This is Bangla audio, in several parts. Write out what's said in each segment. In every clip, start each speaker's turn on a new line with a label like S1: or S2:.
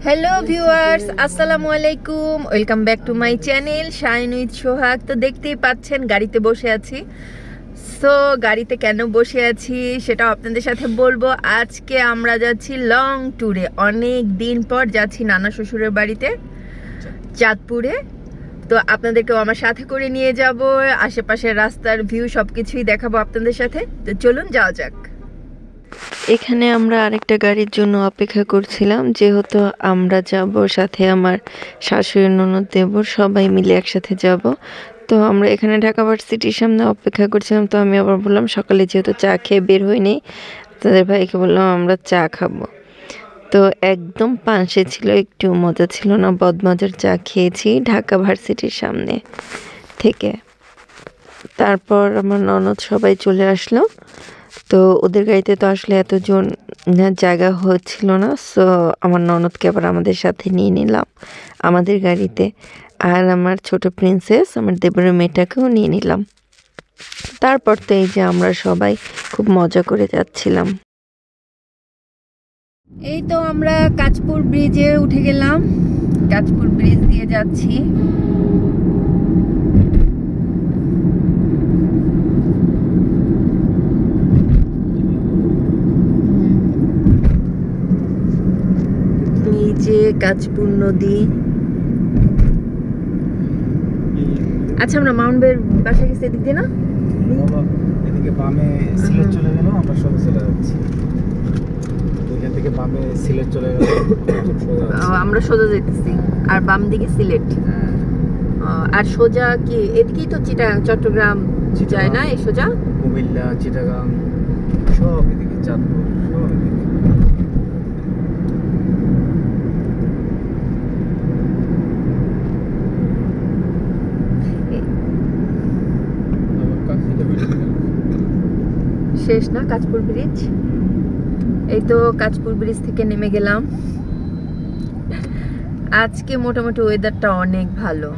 S1: হ্যালো ভিউয়ার্স, আসসালামু আলাইকুম। Welcome back to my channel shine with Sohag. তো দেখতেই পাচ্ছেন গাড়িতে বসে আছি। সো গাড়িতে কেন বসে আছি সেটাও আপনাদের সাথে বলবো। আজকে আমরা যাচ্ছি লং ট্যুরে, অনেক দিন পর যাচ্ছি নানা শ্বশুরের বাড়িতে চাঁদপুরে। তো আপনাদেরকেও আমার সাথে করে নিয়ে যাব, আশেপাশের রাস্তার ভিউ সবকিছুই দেখাবো আপনাদের সাথে। তো চলুন যাওয়া যাক। এখানে আমরা আরেকটা গাড়ির জন্য অপেক্ষা করছিলাম, যেহেতু আমরা যাব সাথে আমার শাশুড়ি, ননদ, দেবর সবাই মিলে একসাথে যাব। তো আমরা এখানে ঢাকা ভার্সিটির সামনে অপেক্ষা করছিলাম। তো আমি আবার বললাম সকালে যেহেতু চা খেয়ে বের হইনি, তাদের ভাইকে বললাম আমরা চা খাবো। তো একদম পাঁচে ছিল, একটু মজা ছিল না, বদমজার চা খেয়েছি ঢাকা ভার্সিটির সামনে থেকে। তারপর আমার ননদ সবাই চলে আসলো। তো ওদের গাড়িতে তো আসলে এতজন জায়গা হচ্ছিল না, সো আমার ননদকে আবার আমাদের সাথে নিয়ে নিলাম আমাদের গাড়িতে। আর আমার ছোট প্রিন্সেস, আমার দেবরের মেয়েটাকেও নিয়ে নিলাম। তারপর তো এই যে আমরা সবাই খুব মজা করে যাচ্ছিলাম। এই তো আমরা কাঁচপুর ব্রিজে উঠে গেলাম, কাঁচপুর ব্রিজ দিয়ে যাচ্ছি। এই যে কাঁচপুর নদী। আচ্ছা, আমরা মাউন্ট বের বাসা গেছি এদিক দিয়ে না?
S2: এদিকে বামে সিলেট চলে গেল, আমরা সোজা চলে যাচ্ছি। এখান থেকে বামে সিলেট চলে গেল,
S1: আমরা সোজা যাইতেছি। আর বাম দিকে সিলেট। আর সোজা কি এদিকেই তো চট্টগ্রাম যায় না? এই সোজা
S2: কুমিল্লা, চিটাগাং সব এদিকে, চাঁদপুর সব এদিকে।
S1: শেষ না কাঁচপুর ব্রিজ? এই তো কাঁচপুর ব্রিজ থেকে নেমে গেলাম। আজকে মোটামুটি ওয়েদারটা অনেক ভালো,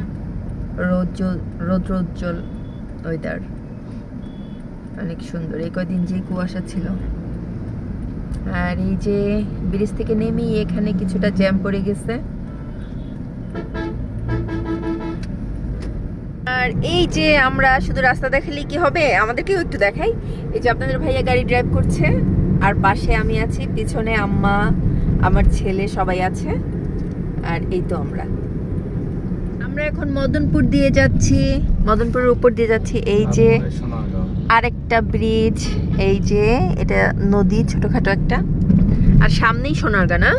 S1: রৌদ্রোজ্জ্বল ওয়েদার, অনেক সুন্দর। এই কয়দিন যে কুয়াশা ছিল। আর এই যে ব্রিজ থেকে নেমেই এখানে কিছুটা জ্যাম পড়ে গেছে। আর এই যে আমরা শুধু রাস্তা দেখালেই কি হবে, আমাদেরকেও একটু দেখাই। এই যে আপনাদের ভাইয়া গাড়ি ড্রাইভ করছে, আর পাশে আমি আছি, পিছনে আম্মা, আমার ছেলে সবাই আছে। আর এই তো আমরা এখন মদনপুর দিয়ে যাচ্ছি, মদনপুরের উপর দিয়ে যাচ্ছি। এই যে আরেকটা ব্রিজ, এই যে এটা নদী ছোটখাটো একটা, আর সামনেই সোনারগাঁ না?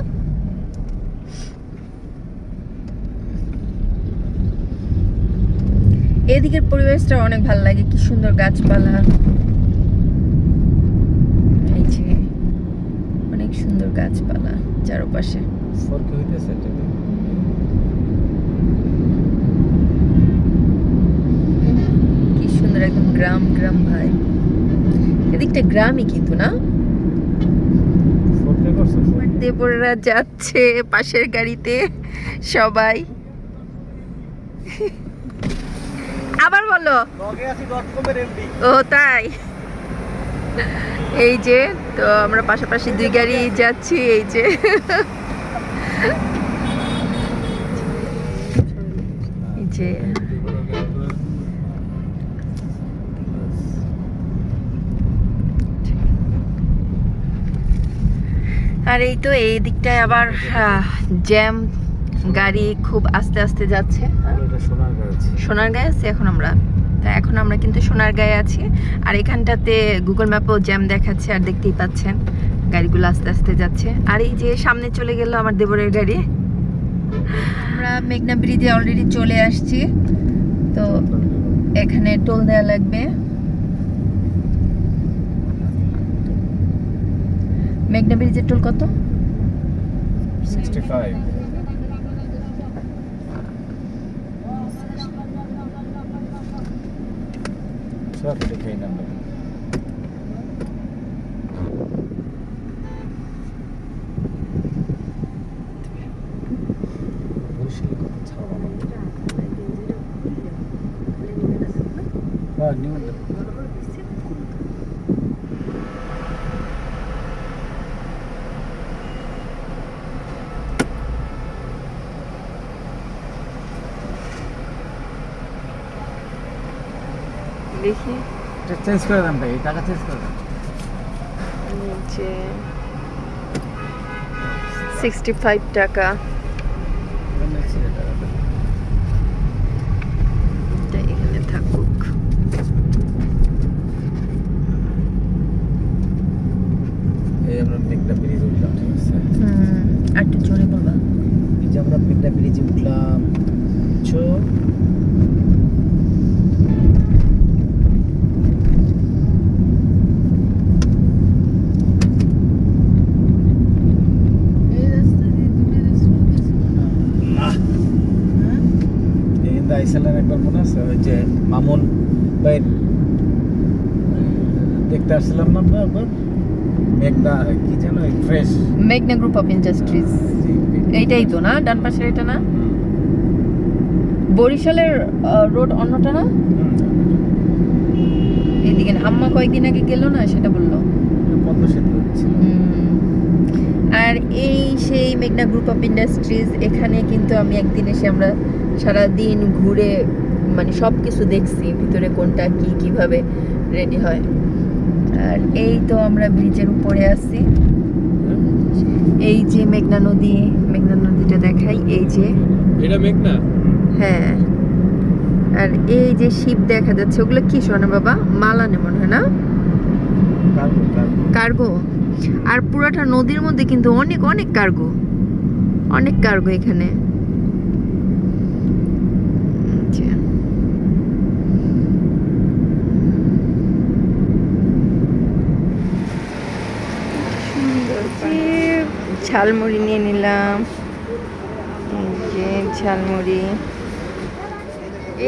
S1: এদিকের পরিবেশটা অনেক ভালো লাগে, কি সুন্দর গাছপালা, এই যে অনেক সুন্দর গাছপালা চারপাশে। কি সুন্দর, একদম গ্রাম গ্রাম ভাই। এদিকটা গ্রামই কিন্তু না? দেবরেরা যাচ্ছে পাশের গাড়িতে সবাই। আবার বলো। ও তাই? এই যে তো আমরা পাশাপাশি দুই গাড়ি যাচ্ছি। এই যে এই যে আর এই তো এই দিকটায় আবার জ্যাম, গাড়ি খুব আস্তে আস্তে যাচ্ছে। সোনারগাঁয়ে আছি এখন আমরা কিন্তু সোনারগাঁয়ে আছি। আর এখানটাতে গুগল ম্যাপেও জ্যাম দেখাচ্ছে, আর দেখতেই পাচ্ছেন গাড়িগুলো আস্তে আস্তে যাচ্ছে। আর এই যে সামনে চলে গেল আমার দেবরের গাড়ি। আমরা মেঘনা ব্রিজে অলরেডি চলে আসছি। তো এখানে টোল দেওয়া লাগবে। মেঘনা ব্রিজের টোল কত?
S2: 65। সব দেখেই না।
S1: দেখি
S2: এটা চেঞ্জ করে দেন ভাই, এই টাকা চেঞ্জ করে দেন।
S1: নিচে 65 টাকা। এটা এখানে থাকুক।
S2: এই আমরা মেঘনা ব্রিজে উঠলাম, ঠিক আছে?
S1: আর একটু জোরে বলবা।
S2: এই যে আমরা মেঘনা ব্রিজে উঠলাম, বুঝছো? আইসালেন একবার মনে আছে, ওই যে মামুন ভাই দেখতে আসছিলাম না আমরা একবার, মেঘনা কি যেন ফ্রেশ,
S1: মেঘনা গ্রুপ অফ ইন্ডাস্ট্রিজ, এইটাই তো না? ডান পাশের এটা না? বরিশালের রোড অন্যটা না? এইদিকে না? আম্মা কয়েকদিন আগে গেল না, সেটা বললো।
S2: পদ্মা সেতু ছিল।
S1: আর এই সেই মেঘনা গ্রুপ অফ ইন্ডাস্ট্রিজ, এখানে কিন্তু আমি একদিন এসে আমরা সারা দিন ঘুরে মানে সব কিছু দেখছি, ভিতরে কোনটা কি কিভাবে রেডি হয়। আর এই তো আমরা ব্রিজের উপরে আছি, এই যে মেঘনা নদী, মেঘনা নদীটা দেখাই, এই যে
S3: এটা মেঘনা।
S1: হ্যাঁ, আর এই যে শিপ দেখা যাচ্ছে, ওগুলো কি শোনা বাবা? মালানে মনে হয় না? কার্গো। আর পুরাটা নদীর মধ্যে কিন্তু অনেক অনেক কার্গো, অনেক কার্গো এখানে। আচ্ছা। ঝালমুড়ি নিয়ে নিলাম, এই যে ঝালমুড়ি,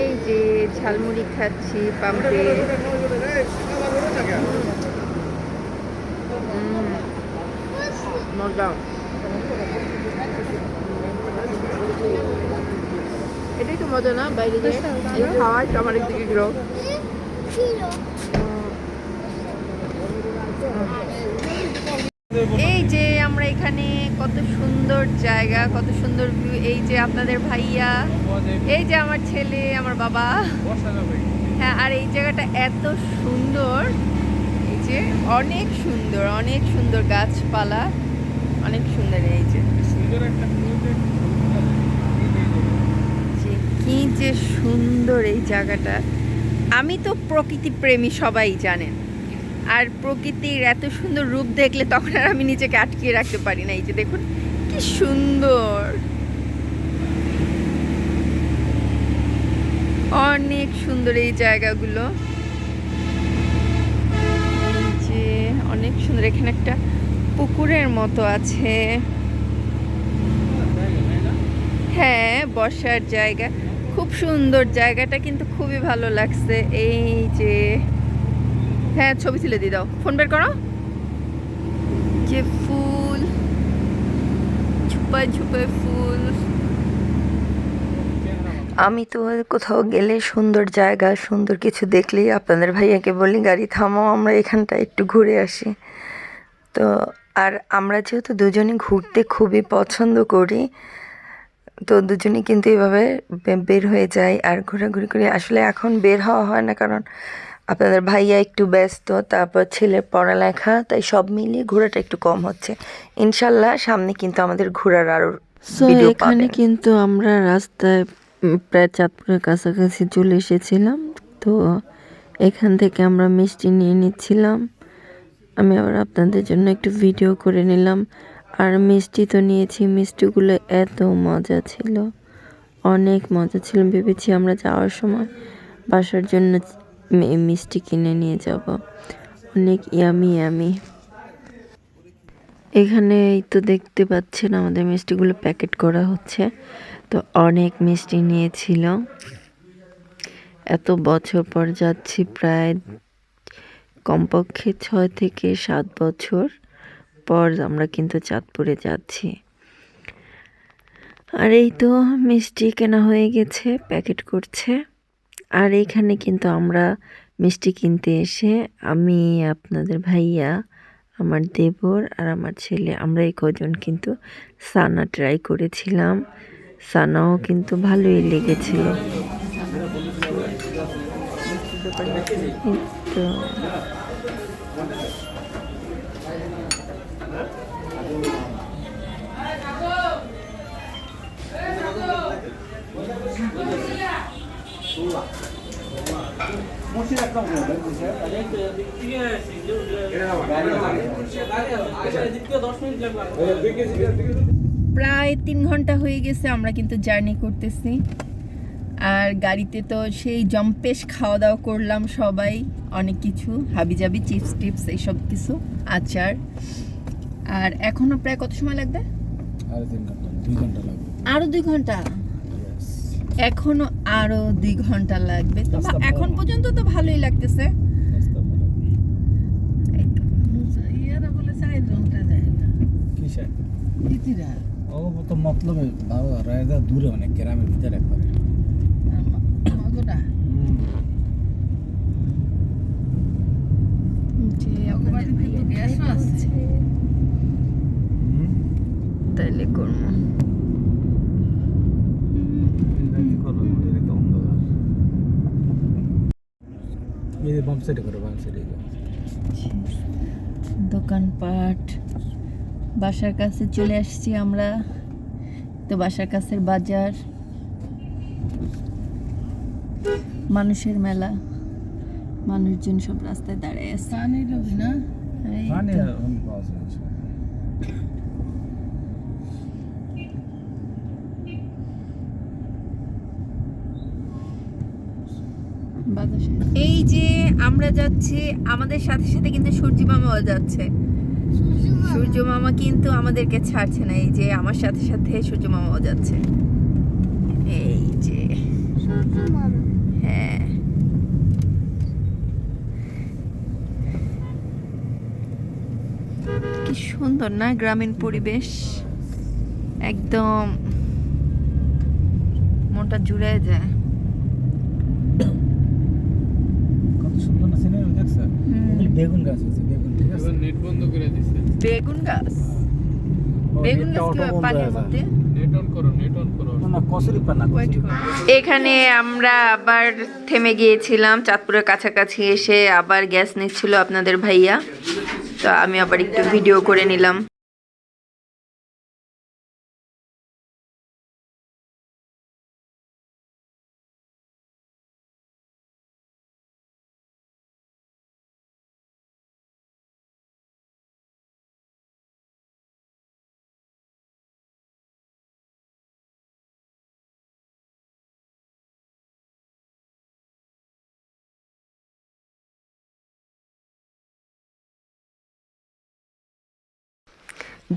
S1: এই যে ঝালমুড়ি খাচ্ছি পাম্পে। মজা। এটাই তো মজা না বাইরে গিয়ে এই খাওয়ার, আমার একদিকে গেল। এই যে আমরা এখানে, কত সুন্দর জায়গা, কত সুন্দর ভিউ। এই যে আপনাদের ভাইয়া, এই যে আমার ছেলে, আমার বাবা। হ্যাঁ, আর এই জায়গাটা এত সুন্দর, এই যে অনেক সুন্দর, অনেক সুন্দর গাছপালা, অনেক সুন্দর। এই যে কি যে সুন্দর এই জায়গাটা। আমি তো প্রকৃতি প্রেমী, সবাই জানেন। আর প্রকৃতির এত সুন্দর রূপ দেখলে তখন আর আমি নিজেকে আটকিয়ে রাখতে পারি না। এই যে দেখুন কি সুন্দর, অনেক সুন্দর এই জায়গাগুলো। এই যে অনেক সুন্দর, এখানে একটা পুকুরের মতো আছে। হ্যাঁ, বসার জায়গা, খুব সুন্দর জায়গাটা, কিন্তু খুবই ভালো লাগছে। এই যে হ্যাঁ, ছবি তুলে দিয়ে দাও, ফোন বের করো। যে ফুল, ঝুপায় ঝুপায় ফুল। আমি তো কোথাও গেলে সুন্দর জায়গা, সুন্দর কিছু দেখলেই আপনাদের ভাইয়াকে বলি গাড়ি থামাও, আমরা এখানটা একটু ঘুরে আসি। তো আর আমরা যেহেতু দুজনে ঘুরতে খুবই পছন্দ করি, তো দুজনেই কিন্তু এভাবে বের হয়ে যায় আর ঘোরাঘুরি করি। আসলে এখন বের হওয়া হয় না, কারণ আপনাদের ভাইয়া একটু ব্যস্ত, তারপর ছেলের পড়ালেখা, তাই সব মিলিয়ে ঘোরাটা একটু কম হচ্ছে। ইনশাল্লাহ সামনে কিন্তু আমাদের ঘোরার আরও ভিডিও পাবেন। এখানে কিন্তু আমরা রাস্তায় প্রায় চাঁদপুরের কাছাকাছি চলে এসেছিলাম। তো এখান থেকে আমরা মিষ্টি নিয়ে নিচ্ছিলাম। আমি আবার আপনাদের জন্য একটু ভিডিও করে নিলাম। আর মিষ্টি তো নিয়েছি, মিষ্টিগুলো এত মজা ছিল, অনেক মজা ছিল। ভেবেছি আমরা যাওয়ার সময় বাসার জন্য মিষ্টি কিনে নিয়ে যাব, অনেক ইয়ামি ইয়ামি। এখানে এই তো দেখতে পাচ্ছেন আমাদের মিষ্টিগুলো প্যাকেট করা হচ্ছে। তো অনেক মিষ্টি নিয়েছিল। এত বছর পর যাচ্ছি, প্রায় কমপক্ষে 6 থেকে 7 বছর পর আমরা কিন্তু চাঁদপুরে যাচ্ছি। আর এই তো মিষ্টি কেনা হয়ে গেছে, প্যাকেট করছে। আর এইখানে কিন্তু আমরা মিষ্টি কিনতে এসে, আমি, আপনাদের ভাইয়া, আমার দেবর আর আমার ছেলে, আমরা এই কজন কিন্তু সানা ট্রাই করেছিলাম। সানাও কিন্তু ভালোই লেগেছিল। পারি এই তো। প্রায় 3 ঘন্টা হয়ে গেছে আমরা কিন্তু জার্নি করতেছি। আর গাড়িতে তো সেই জম্পেশ খাওয়া দাওয়া করলাম সবাই, অনেক কিছু হাবিজাবি চিপস টিপস এইসব কিছু, আচার। আর এখনো প্রায় কত সময় লাগবে?
S2: আরো 3 ঘন্টা, 2 ঘন্টা লাগবে।
S1: আরো 2 ঘন্টা? এখনো আরো 2 ঘন্টা লাগবে। তো এখন পর্যন্ত তো ভালোই লাগতেছে।
S2: ও তো মতলবে রায়দা দূরে অনেক, গ্রামের ভিতরে একবারে।
S1: তাইলে করবো। দোকানপাট, বাসার কাছে চলে আসছি আমরা। তো বাসার কাছের বাজার, মানুষের মেলা, মানুষজন সব রাস্তায় দাঁড়িয়ে আছে। এই তো। এই যে আমরা যাচ্ছি, আমাদের সাথে সাথে কিন্তু সূর্য মামাও যাচ্ছে। সূর্য মামা কিন্তু আমাদেরকে ছাড়ছে না। এই যে আমার সাথে সাথে সূর্য মামাও যাচ্ছে। এই যে হ্যাঁ, কি সুন্দর না গ্রামীণ পরিবেশ, একদম মনটা জুড়ে যায়।
S2: কত সুন্দর না সিনারি দেখছ? বেগুন গাছ আছে, বেগুন, ঠিক আছে?
S3: নেট বন্ধ করে দিছে।
S1: বেগুন গাছ? বেগুন গাছ কি পানির মধ্যে?
S3: নেট অন করো।
S2: না কসুরি পানা।
S1: এখানে আমরা আবার থেমে গিয়েছিলাম চাঁদপুরের কাছাকাছি এসে, আবার গ্যাস নিচ্ছিল আপনাদের ভাইয়া। তো আমি আবার একটু ভিডিও করে নিলাম।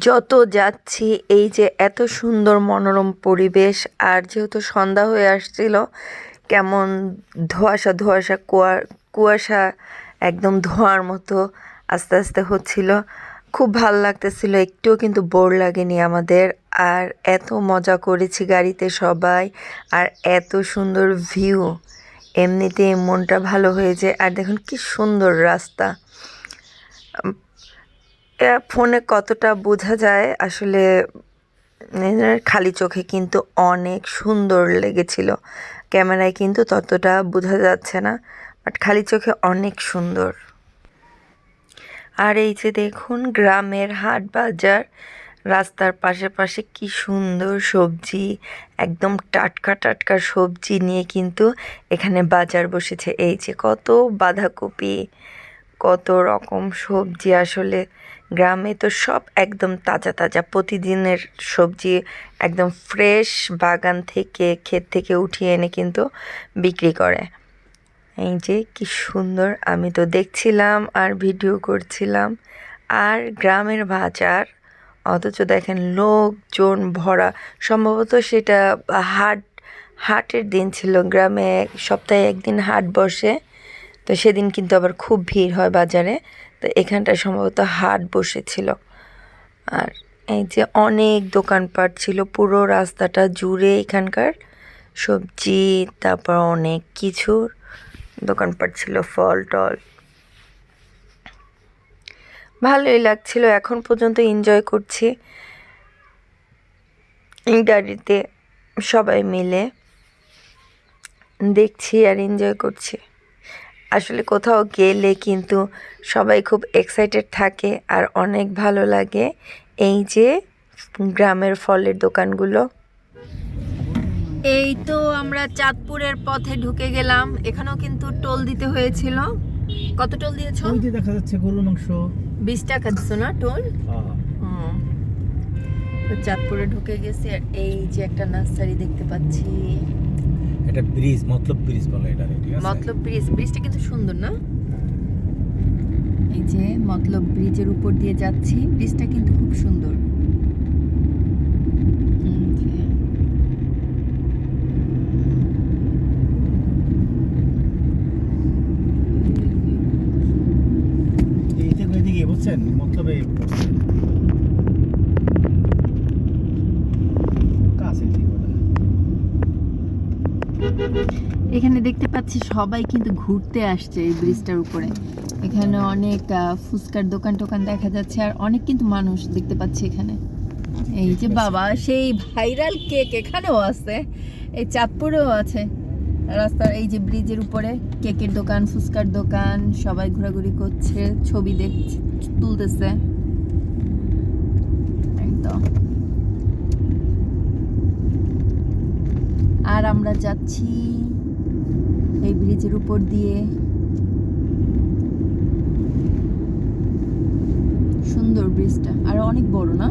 S1: যত যাচ্ছি এই যে এত সুন্দর মনোরম পরিবেশ, আর যেহেতু সন্ধ্যা হয়ে আসছিল, কেমন ধোঁয়াশা ধোঁয়াশা কুয়াশা, একদম ধোঁয়ার মতো আস্তে আস্তে হচ্ছিল। খুব ভাল লাগতেছিল, একটুও কিন্তু বোর লাগেনি আমাদের। আর এত মজা করেছি গাড়িতে সবাই, আর এত সুন্দর ভিউ, এমনিতেই মনটা ভালো হয়ে যায়। আর দেখুন কি সুন্দর রাস্তা। ফোনে কতটা বোঝা যায় আসলে, খালি চোখে কিন্তু অনেক সুন্দর লেগেছিল, ক্যামেরায় কিন্তু ততটা বোঝা যাচ্ছে না, বাট খালি চোখে অনেক সুন্দর। আর এই যে দেখুন গ্রামের হাট বাজার, রাস্তার পাশে পাশে কি সুন্দর সবজি, একদম টাটকা টাটকা সবজি নিয়ে কিন্তু এখানে বাজার বসেছে। এই যে কত বাঁধাকপি, কত রকম সবজি। আসলে গ্রামে তো সব একদম তাজা তাজা, প্রতিদিনের সবজি, একদম ফ্রেশ বাগান থেকে, ক্ষেত থেকে উঠিয়ে এনে কিন্তু বিক্রি করে। এই যে কি সুন্দর, আমি তো দেখছিলাম আর ভিডিও করছিলাম। আর গ্রামের বাজার, অথচ দেখেন লোকজন ভরা। সম্ভবত সেটা হাটের দিন ছিল। গ্রামে সপ্তাহে একদিন হাট বসে, তো সেদিন কিন্তু আবার খুব ভিড় হয় বাজারে। তো এখানটা সম্ভবত হাট বসেছিল। আর এই যে অনেক দোকানপাট ছিল পুরো রাস্তাটা জুড়ে, এখানকার সবজি, তারপর অনেক কিছুর দোকানপাট ছিল, ফল টল। ভালোই লাগছিল, এখন পর্যন্ত এনজয় করছি গাড়িতে সবাই মিলে, দেখছি আর এনজয় করছি। আসলে কোথাও গেলে কিন্তু সবাই খুব এক্সাইটেড থাকে আর অনেক ভালো লাগে এই যে গ্রামের ফলের দোকানগুলো। এই তো আমরা চাঁদপুরের পথে ঢুকে গেলাম। এখানেও কিন্তু টোল দিতে হয়েছিল। কত টোল দিয়েছো?
S2: ওই যে দেখা যাচ্ছে গরুর মাংস।
S1: 20 টাকা দিছো না টোল? তো চাঁদপুরে ঢুকে গেছি আর এই যে একটা নার্সারি দেখতে পাচ্ছি।
S2: এটা ব্রিজ, মতলব ব্রিজ বলে এটা, ঠিক আছে?
S1: মতলব ব্রিজটা কিন্তু সুন্দর না? এই যে মতলব ব্রিজের উপর দিয়ে যাচ্ছি, ব্রিজটা কিন্তু খুব সুন্দর।
S2: এইতে এদিকে বুঝছেন, মতলবে কাছে দিকে বলে।
S1: এখানে দেখতে পাচ্ছি সবাই কিন্তু ঘুরতে আসছে এই ব্রিজটার উপরে। এখানে অনেক ফুচকার দোকান টোকান দেখা যাচ্ছে আর অনেক কিন্তু মানুষ দেখতে পাচ্ছি এখানে। এই যে বাবা সেই ভাইরাল কেক এখানেও আছে, এই চাঁদপুরেও আছে। রাস্তার এই যে ব্রিজের উপরে কেকের দোকান, ফুচকার দোকান, সবাই ঘোরাঘুরি করছে, ছবি দেখছে, তুলতেছে একদম। আর আমরা যাচ্ছি এই ব্রিজের উপর দিয়ে। সুন্দর ব্রিজটা আর অনেক বড় না?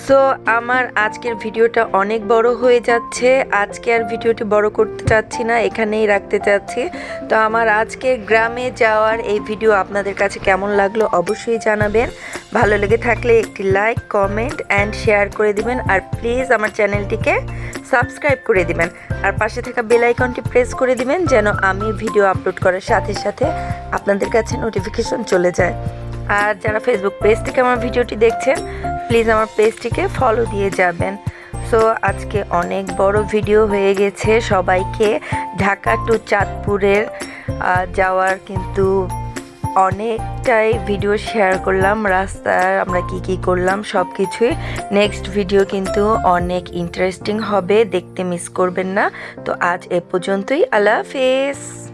S1: সো আমার আজকের ভিডিওটা অনেক বড় হয়ে যাচ্ছে। আজকে আর ভিডিওটি বড় করতে চাচ্ছি না, এখানেই রাখতে চাচ্ছি। তো আমার আজকের গ্রামে যাওয়ার এই ভিডিও আপনাদের কাছে কেমন লাগলো অবশ্যই জানাবেন। ভালো লেগে থাকলে একটি লাইক, কমেন্ট অ্যান্ড শেয়ার করে দিবেন। আর প্লিজ আমার চ্যানেলটিকে সাবস্ক্রাইব করে দিবেন আর পাশে থাকা বেল আইকনটি প্রেস করে দিবেন যেন আমি ভিডিও আপলোড করার সাথে সাথে আপনাদের কাছে নোটিফিকেশন চলে যায়। আর যারা ফেসবুক পেজ থেকে আমার ভিডিওটি দেখছেন প্লিজ আমার পেজটিকে ফলো দিয়ে যাবেন। সো আজকে অনেক বড় ভিডিও হয়ে গেছে। সবাইকে ঢাকা টু চাঁদপুরের যাওয়ার কিন্তু অনেকটাই ভিডিও শেয়ার করলাম, রাস্তার আমরা কি করলাম সব কিছুই। নেক্সট ভিডিও কিন্তু অনেক ইন্টারেস্টিং হবে, দেখতে মিস করবেন না। তো আজ এ পর্যন্তই, আল্লাহ হাফেজ।